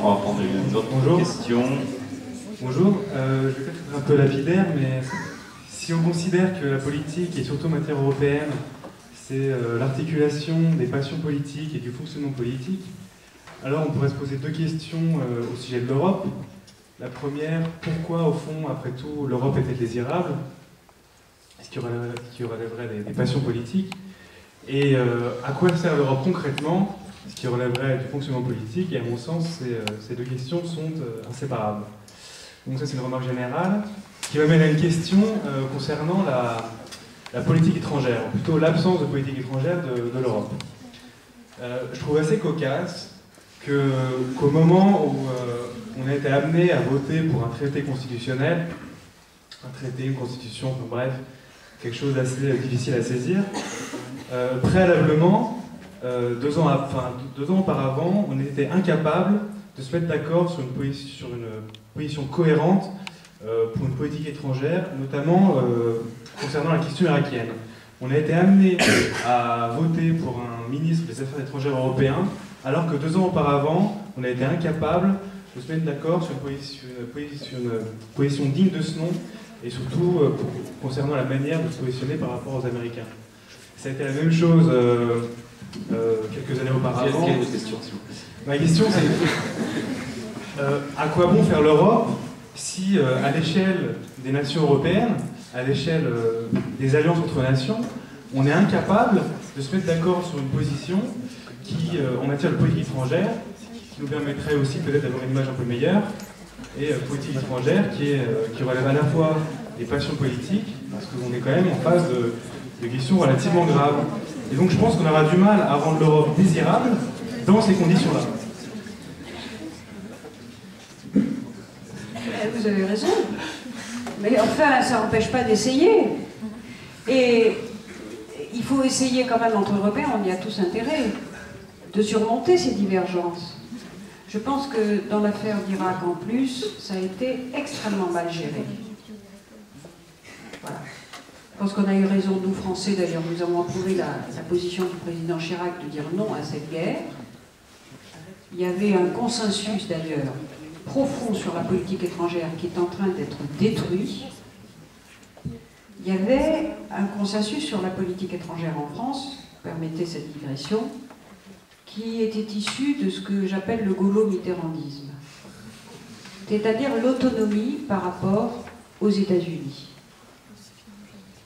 On va prendre une autre question. Bonjour, je vais peut-être être un peu lapidaire, mais si on considère que la politique, et surtout en matière européenne, c'est l'articulation des passions politiques et du fonctionnement politique, alors on pourrait se poser deux questions au sujet de l'Europe. La première, pourquoi au fond, après tout, l'Europe était désirable? Ce qui relèverait des passions politiques. Et à quoi sert l'Europe concrètement? Ce qui relèverait du fonctionnement politique. Et à mon sens, ces deux questions sont inséparables. Donc ça, c'est une remarque générale. Ce qui m'amène à une question concernant la politique étrangère, ou plutôt l'absence de politique étrangère de l'Europe. Je trouve assez cocasse qu'au moment où on a été amené à voter pour un traité constitutionnel, une constitution, enfin, bref, quelque chose d'assez difficile à saisir, préalablement, 2 ans auparavant, on était incapable de se mettre d'accord sur une position cohérente pour une politique étrangère, notamment concernant la question irakienne. On a été amené à voter pour un ministre des Affaires étrangères européen, alors que 2 ans auparavant, on a été incapable de se mettre d'accord sur une position digne de ce nom, et surtout concernant la manière de se positionner par rapport aux Américains. Ça a été la même chose quelques années auparavant. Quelle est votre question, s'il vous plaît? Ma question, c'est à quoi bon faire l'Europe si, à l'échelle des nations européennes, à l'échelle des alliances entre nations, on est incapable de se mettre d'accord sur une position qui, en matière de politique étrangère, qui nous permettrait aussi peut-être d'avoir une image un peu meilleure, et politique étrangère qui relève à la fois des passions politiques, parce qu'on est quand même en face de questions relativement graves. Et donc je pense qu'on aura du mal à rendre l'Europe désirable dans ces conditions-là. Vous avez raison. Mais enfin, ça n'empêche pas d'essayer. Et il faut essayer quand même entre Européens, on y a tous intérêt, de surmonter ces divergences. Je pense que dans l'affaire d'Irak en plus, ça a été extrêmement mal géré. Voilà. Je pense qu'on a eu raison, nous Français d'ailleurs, nous avons approuvé la position du président Chirac de dire non à cette guerre. Il y avait un consensus d'ailleurs profond sur la politique étrangère qui est en train d'être détruit. Il y avait un consensus sur la politique étrangère en France, permettez cette digression, qui était issu de ce que j'appelle le gaulo-mitterrandisme, c'est-à-dire l'autonomie par rapport aux États-Unis.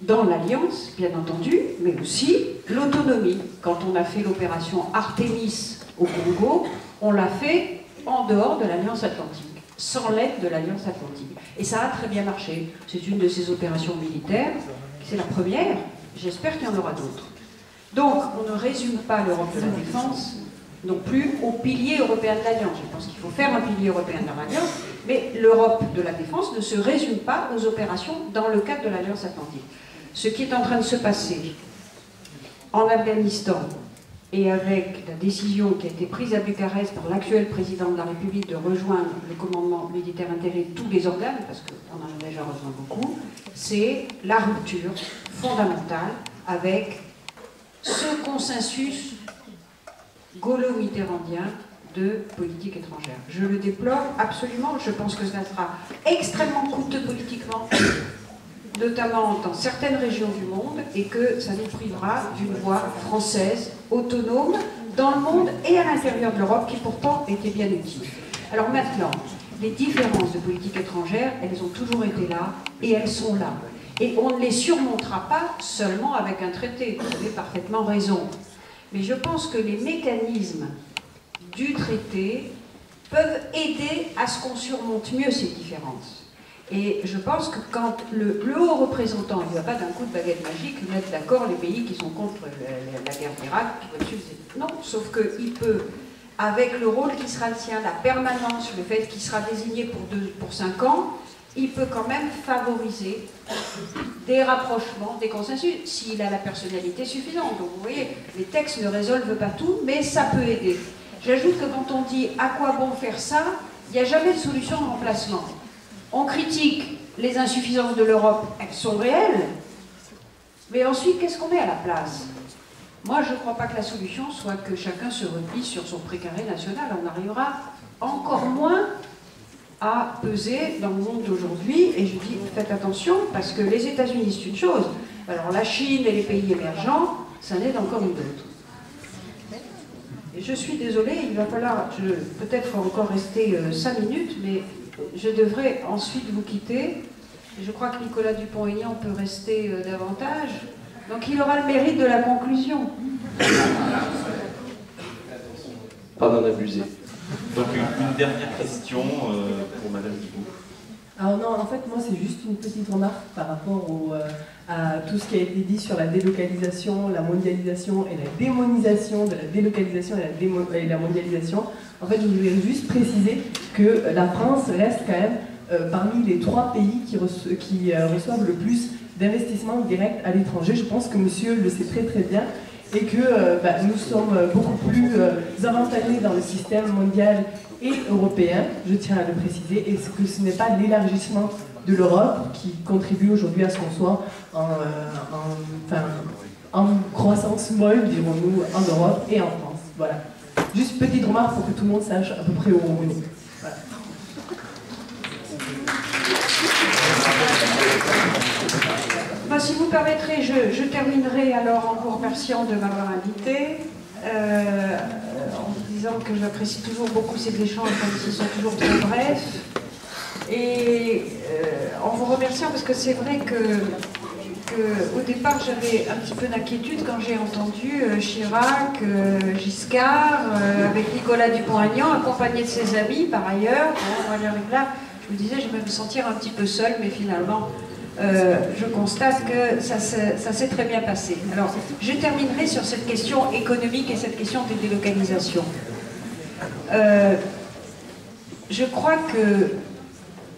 Dans l'Alliance, bien entendu, mais aussi l'autonomie. Quand on a fait l'opération Artemis au Congo, on l'a fait en dehors de l'Alliance Atlantique, sans l'aide de l'Alliance Atlantique. Et ça a très bien marché. C'est une de ces opérations militaires, c'est la première, j'espère qu'il y en aura d'autres. Donc, on ne résume pas l'Europe de la défense non plus au pilier européen de l'Alliance. Je pense qu'il faut faire un pilier européen de l'Alliance, mais l'Europe de la défense ne se résume pas aux opérations dans le cadre de l'Alliance Atlantique. Ce qui est en train de se passer en Afghanistan, et avec la décision qui a été prise à Bucarest par l'actuel président de la République de rejoindre le commandement militaire intégré de tous les organes, parce qu'on en a déjà rejoint beaucoup, c'est la rupture fondamentale avec ce consensus gaulo-mitterrandien de politique étrangère. Je le déplore absolument, je pense que ça sera extrêmement coûteux politiquement, notamment dans certaines régions du monde, et que ça nous privera d'une voix française autonome dans le monde et à l'intérieur de l'Europe, qui pourtant était bien utile. Alors maintenant, les différences de politique étrangère, elles ont toujours été là, et elles sont là. Et on ne les surmontera pas seulement avec un traité, vous avez parfaitement raison. Mais je pense que les mécanismes du traité peuvent aider à ce qu'on surmonte mieux ces différences. Et je pense que quand le haut représentant, il ne va pas d'un coup de baguette magique mettre d'accord les pays qui sont contre la guerre d'Irak, non, sauf qu'il peut, avec le rôle qui sera le sien, la permanence, le fait qu'il sera désigné pour 5 ans, il peut quand même favoriser des rapprochements, des consensus, s'il a la personnalité suffisante. Donc vous voyez, les textes ne résolvent pas tout, mais ça peut aider. J'ajoute que quand on dit à quoi bon faire ça, il n'y a jamais de solution de remplacement. On critique les insuffisances de l'Europe, elles sont réelles, mais ensuite, qu'est-ce qu'on met à la place? Moi, je ne crois pas que la solution soit que chacun se replie sur son précaré national. On arrivera encore moins à peser dans le monde d'aujourd'hui. Et je dis, faites attention, parce que les États-Unis, c'est une chose. Alors la Chine et les pays émergents, ça n'est encore une autre. Et je suis désolée, il va falloir peut-être encore rester 5 minutes, mais je devrais ensuite vous quitter. Je crois que Nicolas Dupont-Aignan peut rester davantage. Donc il aura le mérite de la conclusion. Pas d'en abuser. Donc une dernière question pour Madame Guigou. Alors non, en fait, moi, c'est juste une petite remarque par rapport à tout ce qui a été dit sur la délocalisation, la mondialisation et la démonisation de la délocalisation et la mondialisation. En fait, je voulais juste préciser que la France reste quand même parmi les 3 pays qui reçoivent le plus d'investissements directs à l'étranger. Je pense que monsieur le sait très très bien. Et que nous sommes beaucoup plus avantagés dans le système mondial et européen, je tiens à le préciser, et que ce n'est pas l'élargissement de l'Europe qui contribue aujourd'hui à ce qu'on soit en croissance molle, dirons-nous, en Europe et en France. Voilà. Juste petite remarque pour que tout le monde sache à peu près où on est. Voilà. Si vous permettrez, je terminerai alors en vous remerciant de m'avoir invité, en vous disant que j'apprécie toujours beaucoup ces échanges, même s'ils sont toujours très brefs, et en vous remerciant parce que c'est vrai que au départ j'avais un petit peu d'inquiétude quand j'ai entendu Chirac, Giscard, avec Nicolas Dupont-Aignan, accompagné de ses amis par ailleurs. Là, je me disais, je vais me sentir un petit peu seule, mais finalement, je constate que ça s'est très bien passé. Alors, je terminerai sur cette question économique et cette question des délocalisations. Je crois que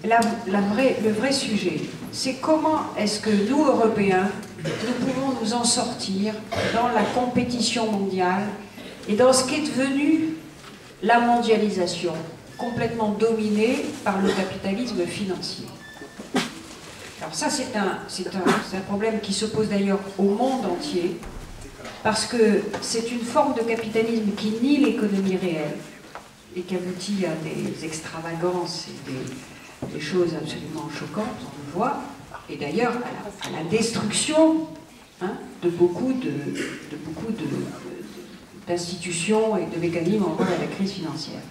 le vrai sujet, c'est comment est-ce que nous, Européens, nous pouvons nous en sortir dans la compétition mondiale et dans ce qui est devenu la mondialisation, complètement dominée par le capitalisme financier. Alors ça, c'est un problème qui se pose d'ailleurs au monde entier, parce que c'est une forme de capitalisme qui nie l'économie réelle et qui aboutit à des extravagances et des choses absolument choquantes, on le voit, et d'ailleurs à la destruction de beaucoup d'institutions et de mécanismes en lien avec la crise financière.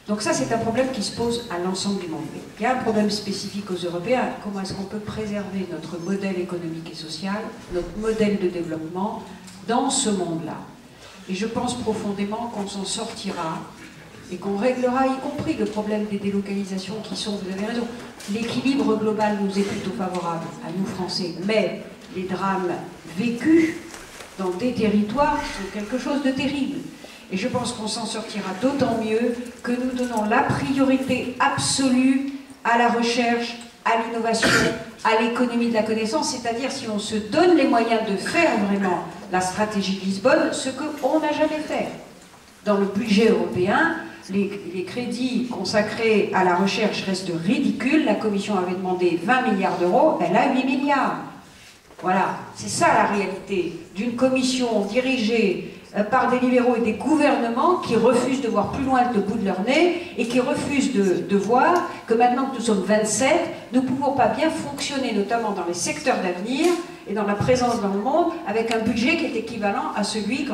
Donc ça, c'est un problème qui se pose à l'ensemble du monde. Il y a un problème spécifique aux Européens. Comment est-ce qu'on peut préserver notre modèle économique et social, notre modèle de développement dans ce monde-là? Et je pense profondément qu'on s'en sortira et qu'on réglera, y compris le problème des délocalisations qui sont, vous avez raison, l'équilibre global nous est plutôt favorable, à nous Français, mais les drames vécus dans des territoires sont quelque chose de terrible. Et je pense qu'on s'en sortira d'autant mieux que nous donnons la priorité absolue à la recherche, à l'innovation, à l'économie de la connaissance, c'est-à-dire si on se donne les moyens de faire vraiment la stratégie de Lisbonne, ce qu'on n'a jamais fait. Dans le budget européen, les crédits consacrés à la recherche restent ridicules. La Commission avait demandé 20 milliards d'euros, elle a 8 milliards. Voilà, c'est ça la réalité d'une commission dirigée par des libéraux et des gouvernements qui refusent de voir plus loin que le bout de leur nez et qui refusent de voir que maintenant que nous sommes 27, nous ne pouvons pas bien fonctionner, notamment dans les secteurs d'avenir et dans la présence dans le monde, avec un budget qui est équivalent à celui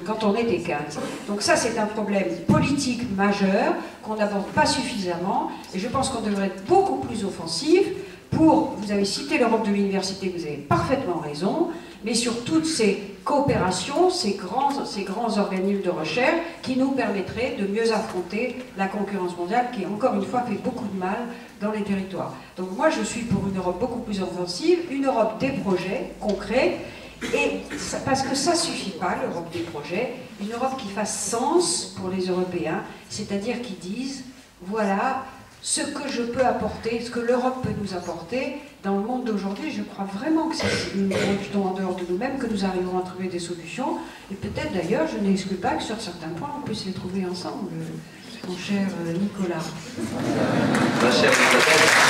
quand on était 15. Donc ça, c'est un problème politique majeur qu'on n'aborde pas suffisamment, et je pense qu'on devrait être beaucoup plus offensif pour, vous avez cité l'Europe de l'université, vous avez parfaitement raison, mais sur toutes ces coopérations, ces grands organismes de recherche qui nous permettraient de mieux affronter la concurrence mondiale qui, encore une fois, fait beaucoup de mal dans les territoires. Donc moi, je suis pour une Europe beaucoup plus offensive, une Europe des projets concrets, et parce que ça ne suffit pas, l'Europe des projets, une Europe qui fasse sens pour les Européens, c'est-à-dire qui disent, voilà, ce que je peux apporter, ce que l'Europe peut nous apporter dans le monde d'aujourd'hui. Je crois vraiment que c'est nous rejetons en dehors de nous-mêmes que nous arriverons à trouver des solutions. Et peut-être d'ailleurs, je n'exclus pas que sur certains points, on puisse les trouver ensemble, mon cher Nicolas. Ma chère Isabelle.